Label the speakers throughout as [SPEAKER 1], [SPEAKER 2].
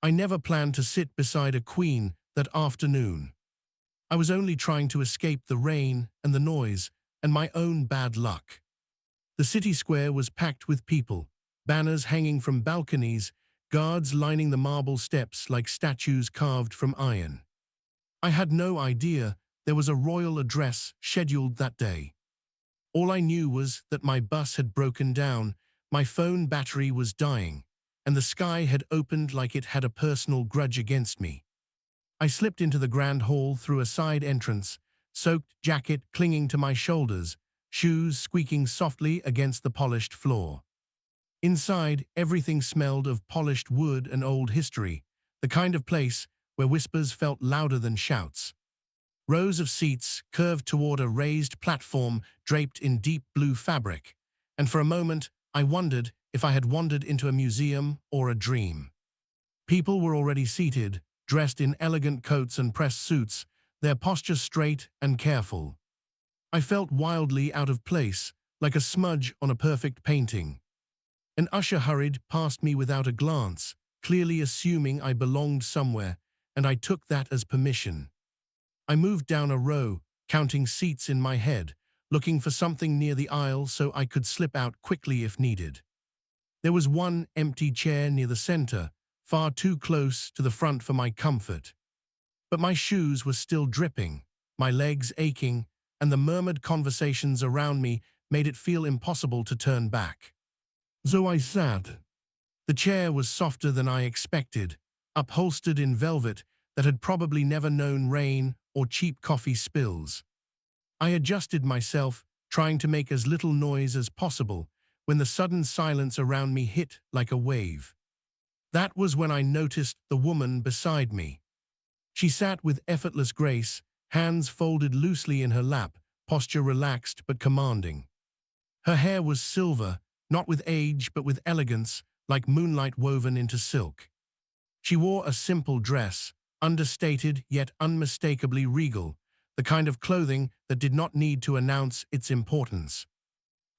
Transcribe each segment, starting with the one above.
[SPEAKER 1] I never planned to sit beside a queen that afternoon. I was only trying to escape the rain and the noise and my own bad luck. The city square was packed with people, banners hanging from balconies, guards lining the marble steps like statues carved from iron. I had no idea there was a royal address scheduled that day. All I knew was that my bus had broken down, my phone battery was dying, and the sky had opened like it had a personal grudge against me. I slipped into the grand hall through a side entrance, soaked jacket clinging to my shoulders, shoes squeaking softly against the polished floor. Inside, everything smelled of polished wood and old history, the kind of place where whispers felt louder than shouts. Rows of seats curved toward a raised platform draped in deep blue fabric, and for a moment I wondered if I had wandered into a museum or a dream. People were already seated, dressed in elegant coats and pressed suits, their posture straight and careful. I felt wildly out of place, like a smudge on a perfect painting. An usher hurried past me without a glance, clearly assuming I belonged somewhere, and I took that as permission. I moved down a row, counting seats in my head, looking for something near the aisle so I could slip out quickly if needed. There was one empty chair near the center, far too close to the front for my comfort. But my shoes were still dripping, my legs aching, and the murmured conversations around me made it feel impossible to turn back. So I sat. The chair was softer than I expected, upholstered in velvet that had probably never known rain or cheap coffee spills. I adjusted myself, trying to make as little noise as possible, when the sudden silence around me hit like a wave. That was when I noticed the woman beside me. She sat with effortless grace, hands folded loosely in her lap, posture relaxed but commanding. Her hair was silver, not with age but with elegance, like moonlight woven into silk. She wore a simple dress, understated yet unmistakably regal, the kind of clothing that did not need to announce its importance.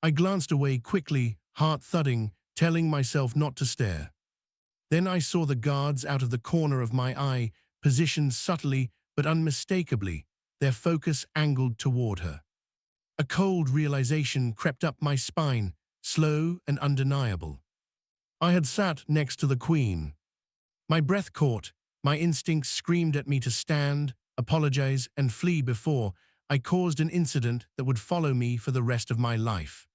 [SPEAKER 1] I glanced away quickly, heart thudding, telling myself not to stare. Then I saw the guards out of the corner of my eye, positioned subtly but unmistakably, their focus angled toward her. A cold realization crept up my spine, slow and undeniable. I had sat next to the Queen. My breath caught, my instincts screamed at me to stand, apologize, and flee before I caused an incident that would follow me for the rest of my life.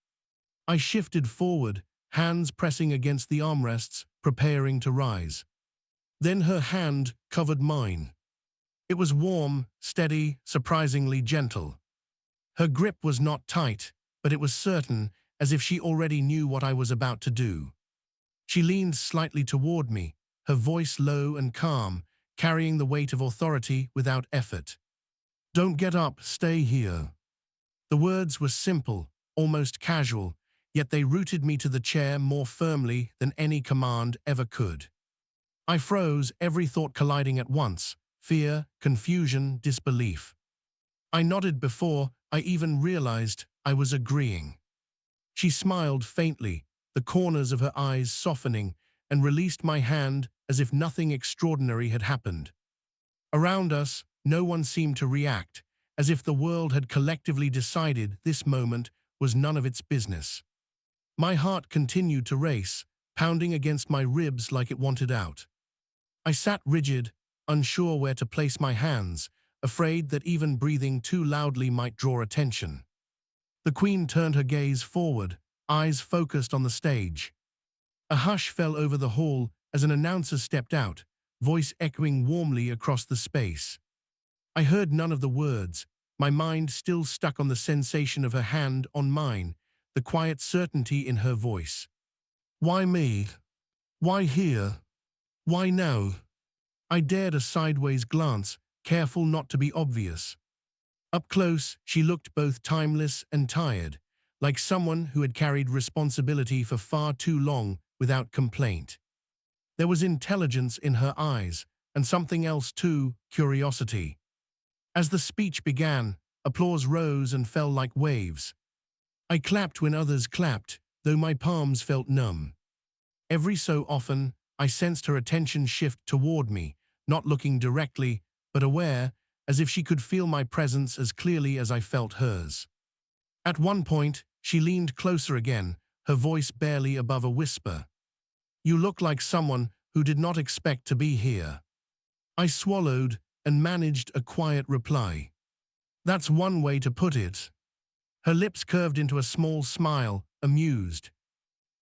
[SPEAKER 1] I shifted forward, hands pressing against the armrests, preparing to rise. Then her hand covered mine. It was warm, steady, surprisingly gentle. Her grip was not tight, but it was certain, as if she already knew what I was about to do. She leaned slightly toward me, her voice low and calm, carrying the weight of authority without effort. "Don't get up, stay here." The words were simple, almost casual, yet they rooted me to the chair more firmly than any command ever could. I froze, every thought colliding at once, fear, confusion, disbelief. I nodded before I even realized I was agreeing. She smiled faintly, the corners of her eyes softening, and released my hand as if nothing extraordinary had happened. Around us, no one seemed to react, as if the world had collectively decided this moment was none of its business. My heart continued to race, pounding against my ribs like it wanted out. I sat rigid, unsure where to place my hands, afraid that even breathing too loudly might draw attention. The Queen turned her gaze forward, eyes focused on the stage. A hush fell over the hall as an announcer stepped out, voice echoing warmly across the space. I heard none of the words, my mind still stuck on the sensation of her hand on mine, the quiet certainty in her voice. "Why me? Why here? Why now?" I dared a sideways glance, careful not to be obvious. Up close, she looked both timeless and tired, like someone who had carried responsibility for far too long without complaint. There was intelligence in her eyes, and something else too, curiosity. As the speech began, applause rose and fell like waves. I clapped when others clapped, though my palms felt numb. Every so often, I sensed her attention shift toward me, not looking directly, but aware, as if she could feel my presence as clearly as I felt hers. At one point, she leaned closer again, her voice barely above a whisper. "You look like someone who did not expect to be here." I swallowed and managed a quiet reply. "That's one way to put it." Her lips curved into a small smile, amused.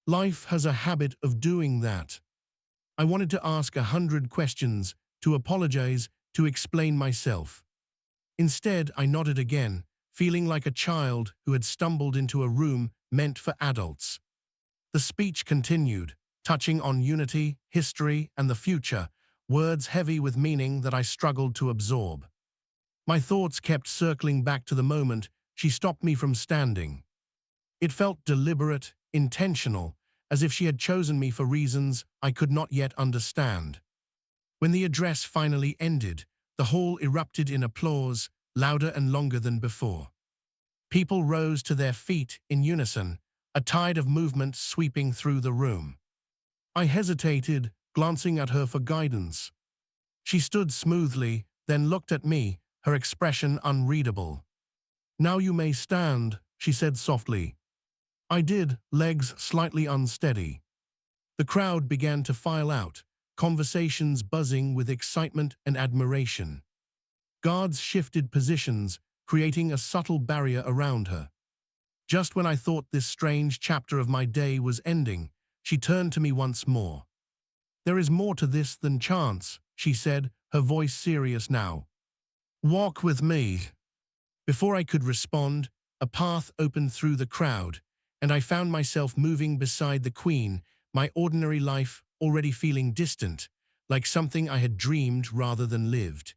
[SPEAKER 1] "Life has a habit of doing that." I wanted to ask 100 questions, to apologize, to explain myself. Instead, I nodded again, feeling like a child who had stumbled into a room meant for adults. The speech continued, touching on unity, history, and the future, words heavy with meaning that I struggled to absorb. My thoughts kept circling back to the moment she stopped me from standing. It felt deliberate, intentional, as if she had chosen me for reasons I could not yet understand. When the address finally ended, the hall erupted in applause, louder and longer than before. People rose to their feet in unison, a tide of movement sweeping through the room. I hesitated, glancing at her for guidance. She stood smoothly, then looked at me, her expression unreadable. "Now you may stand," she said softly. I did, legs slightly unsteady. The crowd began to file out, conversations buzzing with excitement and admiration. Guards shifted positions, creating a subtle barrier around her. Just when I thought this strange chapter of my day was ending, she turned to me once more. "There is more to this than chance," she said, her voice serious now. "Walk with me." Before I could respond, a path opened through the crowd, and I found myself moving beside the Queen, my ordinary life already feeling distant, like something I had dreamed rather than lived.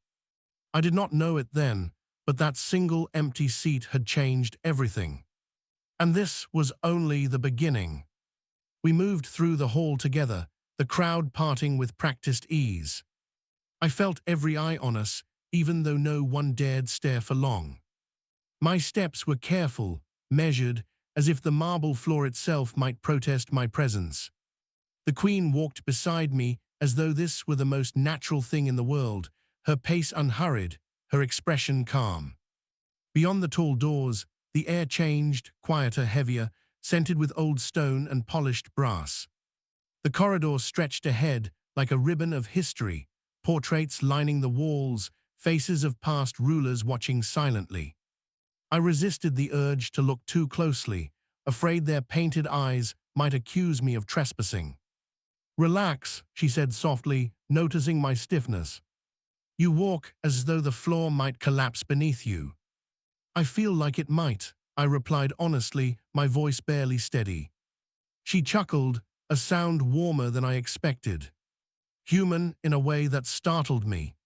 [SPEAKER 1] I did not know it then, but that single empty seat had changed everything. And this was only the beginning. We moved through the hall together, the crowd parting with practiced ease. I felt every eye on us, even though no one dared stare for long. My steps were careful, measured, as if the marble floor itself might protest my presence. The Queen walked beside me as though this were the most natural thing in the world, her pace unhurried, her expression calm. Beyond the tall doors, the air changed, quieter, heavier, scented with old stone and polished brass. The corridor stretched ahead like a ribbon of history, portraits lining the walls, faces of past rulers watching silently. I resisted the urge to look too closely, afraid their painted eyes might accuse me of trespassing. "Relax," she said softly, noticing my stiffness. "You walk as though the floor might collapse beneath you." "I feel like it might," I replied honestly, my voice barely steady. She chuckled, a sound warmer than I expected. Human in a way that startled me.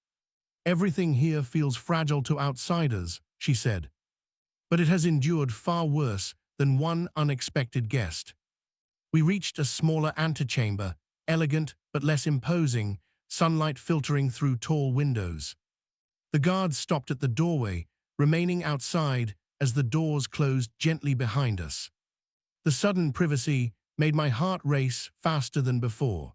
[SPEAKER 1] "Everything here feels fragile to outsiders," she said. "But it has endured far worse than one unexpected guest." We reached a smaller antechamber, elegant but less imposing, sunlight filtering through tall windows. The guards stopped at the doorway, remaining outside as the doors closed gently behind us. The sudden privacy made my heart race faster than before.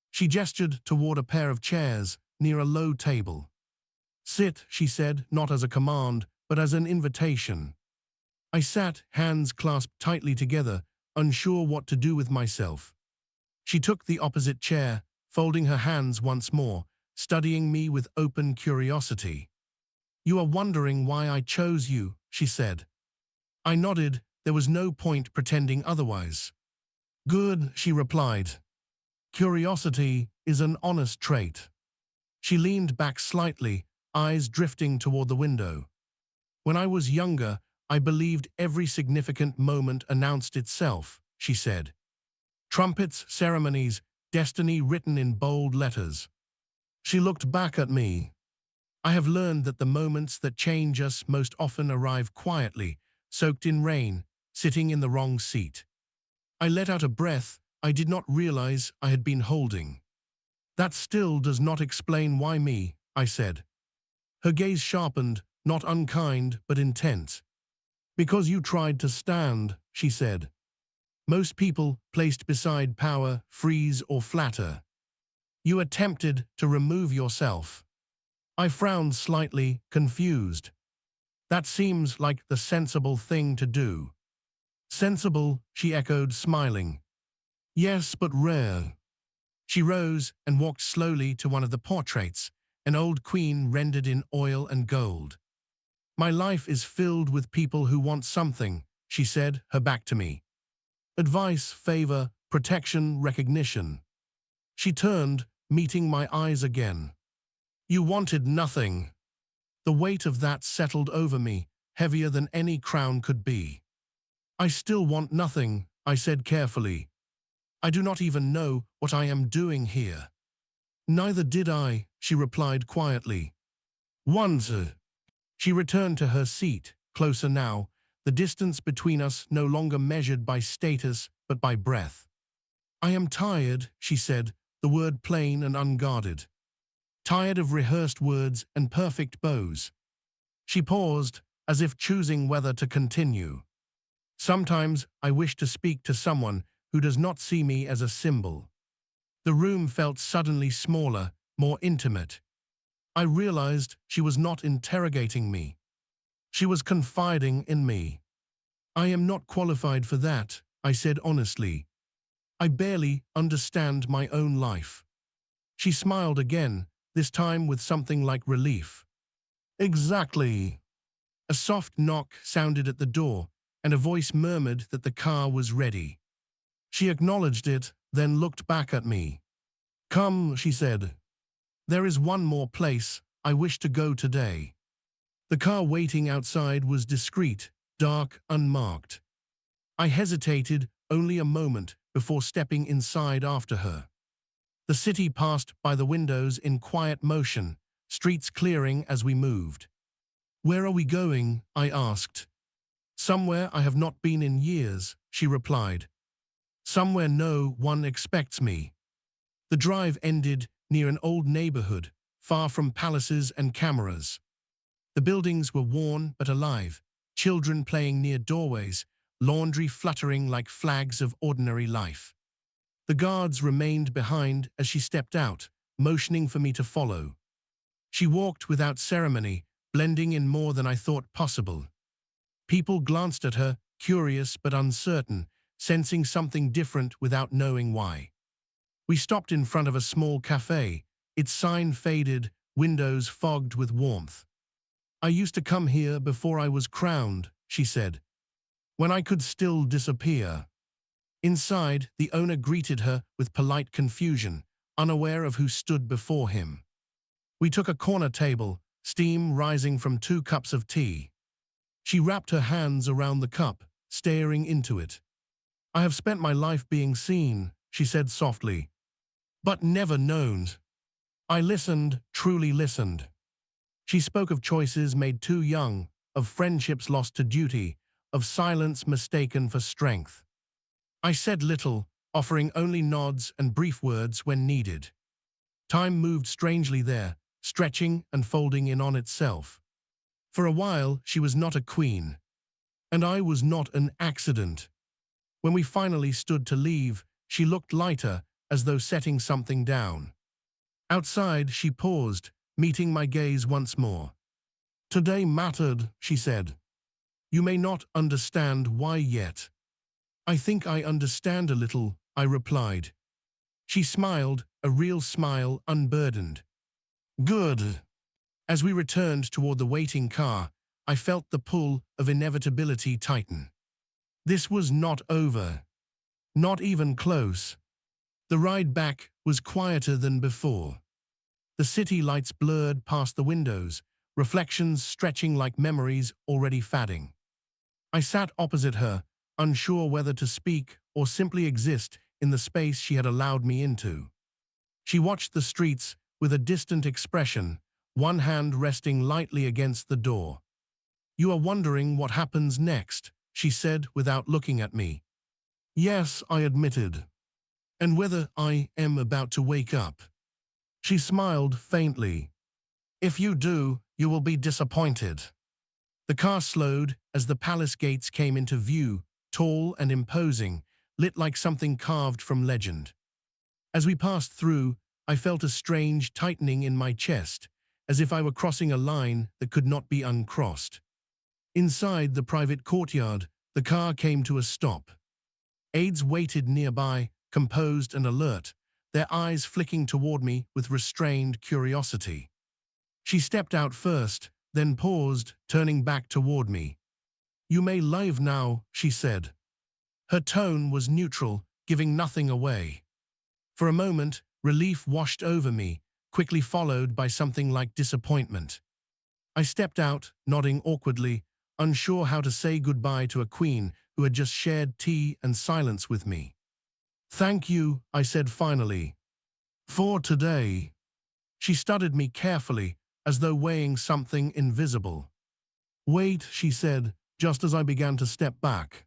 [SPEAKER 1] She gestured toward a pair of chairs near a low table. "Sit," she said, not as a command, but as an invitation. I sat, hands clasped tightly together, unsure what to do with myself. She took the opposite chair, folding her hands once more, studying me with open curiosity. "You are wondering why I chose you," she said. I nodded, there was no point pretending otherwise. "Good," she replied. "Curiosity is an honest trait." She leaned back slightly, eyes drifting toward the window. "When I was younger, I believed every significant moment announced itself," she said. "Trumpets, ceremonies, destiny written in bold letters." She looked back at me. "I have learned that the moments that change us most often arrive quietly, soaked in rain, sitting in the wrong seat." I let out a breath I did not realize I had been holding. "That still does not explain why me," I said. Her gaze sharpened, not unkind but intent. "Because you tried to stand," she said. "Most people, placed beside power, freeze or flatter. You attempted to remove yourself. I frowned slightly, confused. That seems like the sensible thing to do. Sensible, she echoed, smiling. Yes, but rare. She rose and walked slowly to one of the portraits, an old queen rendered in oil and gold. My life is filled with people who want something, she said, her back to me. Advice, favor, protection, recognition. She turned, meeting my eyes again. You wanted nothing. The weight of that settled over me, heavier than any crown could be. I still want nothing, I said carefully. I do not even know what I am doing here. Neither did I, she replied quietly. Once. She returned to her seat, closer now, the distance between us no longer measured by status but by breath. I am tired, she said, the word plain and unguarded. Tired of rehearsed words and perfect bows. She paused, as if choosing whether to continue. Sometimes I wish to speak to someone who does not see me as a symbol. The room felt suddenly smaller, more intimate. I realized she was not interrogating me. She was confiding in me. I am not qualified for that, I said honestly. I barely understand my own life. She smiled again, this time with something like relief. Exactly. A soft knock sounded at the door, and a voice murmured that the car was ready. She acknowledged it, then looked back at me. Come, she said. There is one more place I wish to go today. The car waiting outside was discreet, dark, unmarked. I hesitated only a moment before stepping inside after her. The city passed by the windows in quiet motion, streets clearing as we moved. Where are we going? I asked. Somewhere I have not been in years, she replied. Somewhere no one expects me. The drive ended near an old neighborhood, far from palaces and cameras. The buildings were worn but alive, children playing near doorways, laundry fluttering like flags of ordinary life. The guards remained behind as she stepped out, motioning for me to follow. She walked without ceremony, blending in more than I thought possible. People glanced at her, curious but uncertain, sensing something different without knowing why. We stopped in front of a small cafe, its sign faded, windows fogged with warmth. I used to come here before I was crowned, she said, when I could still disappear. Inside, the owner greeted her with polite confusion, unaware of who stood before him. We took a corner table, steam rising from 2 cups of tea. She wrapped her hands around the cup, staring into it. I have spent my life being seen, she said softly, but never known. I listened, truly listened. She spoke of choices made too young, of friendships lost to duty, of silence mistaken for strength. I said little, offering only nods and brief words when needed. Time moved strangely there, stretching and folding in on itself. For a while, she was not a queen, and I was not an accident. When we finally stood to leave, she looked lighter, as though setting something down. Outside, she paused, meeting my gaze once more. Today mattered, she said. You may not understand why yet. I think I understand a little, I replied. She smiled, a real smile, unburdened. Good. As we returned toward the waiting car, I felt the pull of inevitability tighten. This was not over. Not even close. The ride back was quieter than before. The city lights blurred past the windows, reflections stretching like memories already fading. I sat opposite her, unsure whether to speak or simply exist in the space she had allowed me into. She watched the streets with a distant expression, one hand resting lightly against the door. You are wondering what happens next, she said without looking at me. Yes, I admitted. And whether I am about to wake up. She smiled faintly. If you do, you will be disappointed. The car slowed as the palace gates came into view, tall and imposing, lit like something carved from legend. As we passed through, I felt a strange tightening in my chest, as if I were crossing a line that could not be uncrossed. Inside the private courtyard, the car came to a stop. Aides waited nearby, composed and alert, their eyes flicking toward me with restrained curiosity. She stepped out first, then paused, turning back toward me. "You may leave now," she said. Her tone was neutral, giving nothing away. For a moment, relief washed over me, quickly followed by something like disappointment. I stepped out, nodding awkwardly, unsure how to say goodbye to a queen who had just shared tea and silence with me. "Thank you," I said finally. "For today." She studied me carefully, as though weighing something invisible. "Wait," she said, just as I began to step back.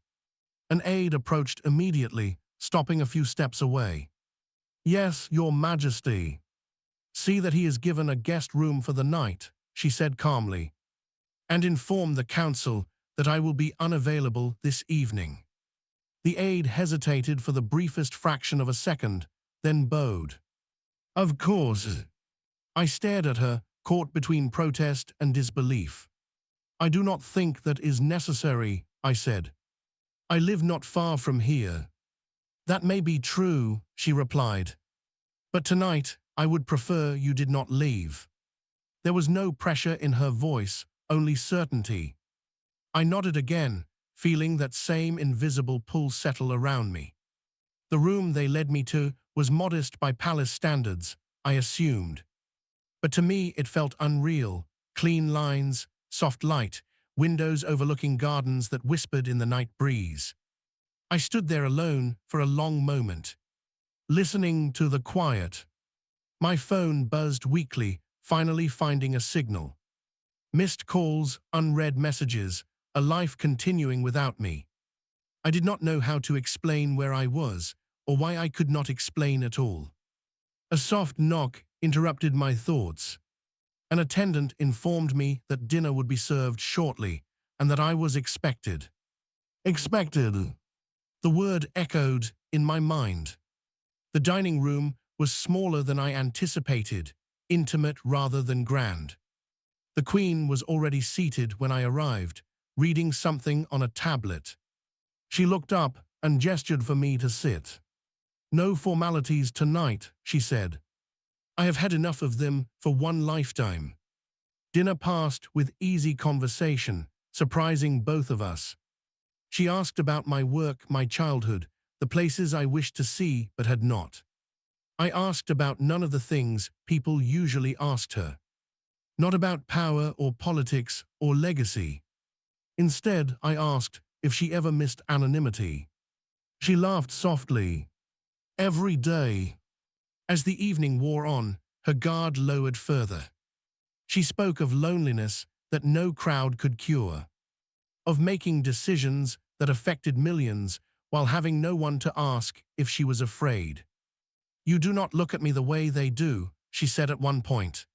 [SPEAKER 1] An aide approached immediately, stopping a few steps away. "Yes, Your Majesty. See that he is given a guest room for the night," she said calmly, "and inform the council that I will be unavailable this evening." The aide hesitated for the briefest fraction of a second, then bowed. "Of course." I stared at her, caught between protest and disbelief. "I do not think that is necessary," I said. "I live not far from here." "That may be true," she replied. "But tonight, I would prefer you did not leave." There was no pressure in her voice, only certainty. I nodded again, feeling that same invisible pull settle around me. The room they led me to was modest by palace standards, I assumed. But to me it felt unreal, clean lines, soft light, windows overlooking gardens that whispered in the night breeze. I stood there alone for a long moment, listening to the quiet. My phone buzzed weakly, finally finding a signal. Missed calls, unread messages, a life continuing without me. I did not know how to explain where I was, or why I could not explain at all. A soft knock interrupted my thoughts. An attendant informed me that dinner would be served shortly, and that I was expected. Expected. The word echoed in my mind. The dining room was smaller than I anticipated, intimate rather than grand. The Queen was already seated when I arrived, reading something on a tablet. She looked up and gestured for me to sit. "No formalities tonight," she said. "I have had enough of them for one lifetime." Dinner passed with easy conversation, surprising both of us. She asked about my work, my childhood, the places I wished to see but had not. I asked about none of the things people usually asked her. Not about power or politics or legacy. Instead, I asked if she ever missed anonymity. She laughed softly. "Every day." As the evening wore on, her guard lowered further. She spoke of loneliness that no crowd could cure, of making decisions that affected millions while having no one to ask if she was afraid. "You do not look at me the way they do," she said at one point.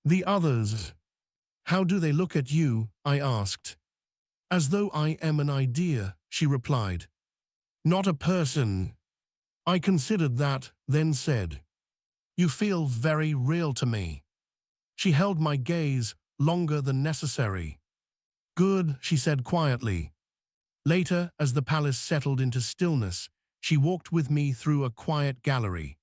[SPEAKER 1] "The others. How do they look at you?" I asked. "As though I am an idea," she replied. "Not a person." I considered that, then said, "You feel very real to me." She held my gaze longer than necessary. "Good," she said quietly. Later, as the palace settled into stillness, she walked with me through a quiet gallery.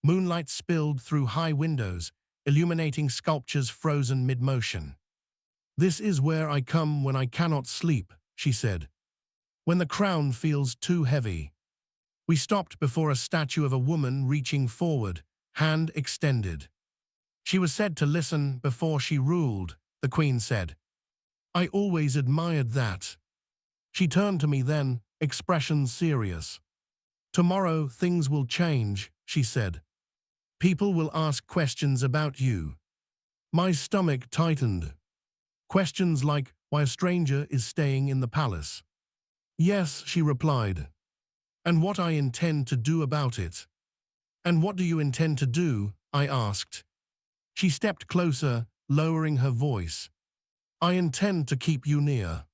[SPEAKER 1] Moonlight spilled through high windows, illuminating sculptures frozen mid-motion. "This is where I come when I cannot sleep," she said. "When the crown feels too heavy." We stopped before a statue of a woman reaching forward, hand extended. "She was said to listen before she ruled," the Queen said. "I always admired that." She turned to me then, expression serious. "Tomorrow things will change," she said. "People will ask questions about you." My stomach tightened. Questions like why a stranger is staying in the palace. "Yes," she replied. "And what I intend to do about it." "And what do you intend to do?" I asked. She stepped closer, lowering her voice. "I intend to keep you near."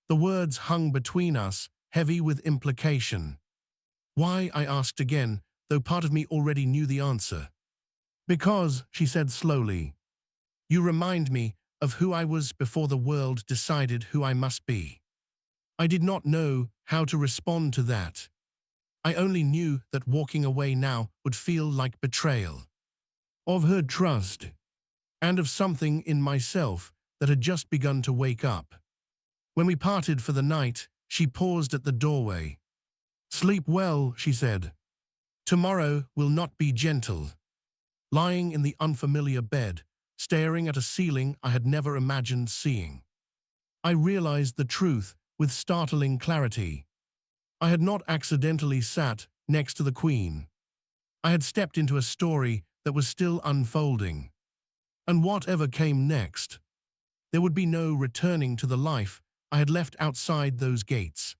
[SPEAKER 1] The words hung between us, heavy with implication. "Why?" I asked again, though part of me already knew the answer. Because, she said slowly, you remind me of who I was before the world decided who I must be. I did not know how to respond to that. I only knew that walking away now would feel like betrayal. Of her trust, and of something in myself that had just begun to wake up. When we parted for the night, she paused at the doorway. Sleep well, she said. Tomorrow will not be gentle. Lying in the unfamiliar bed, staring at a ceiling I had never imagined seeing, I realized the truth with startling clarity. I had not accidentally sat next to the Queen. I had stepped into a story that was still unfolding. And whatever came next, there would be no returning to the life I had left outside those gates.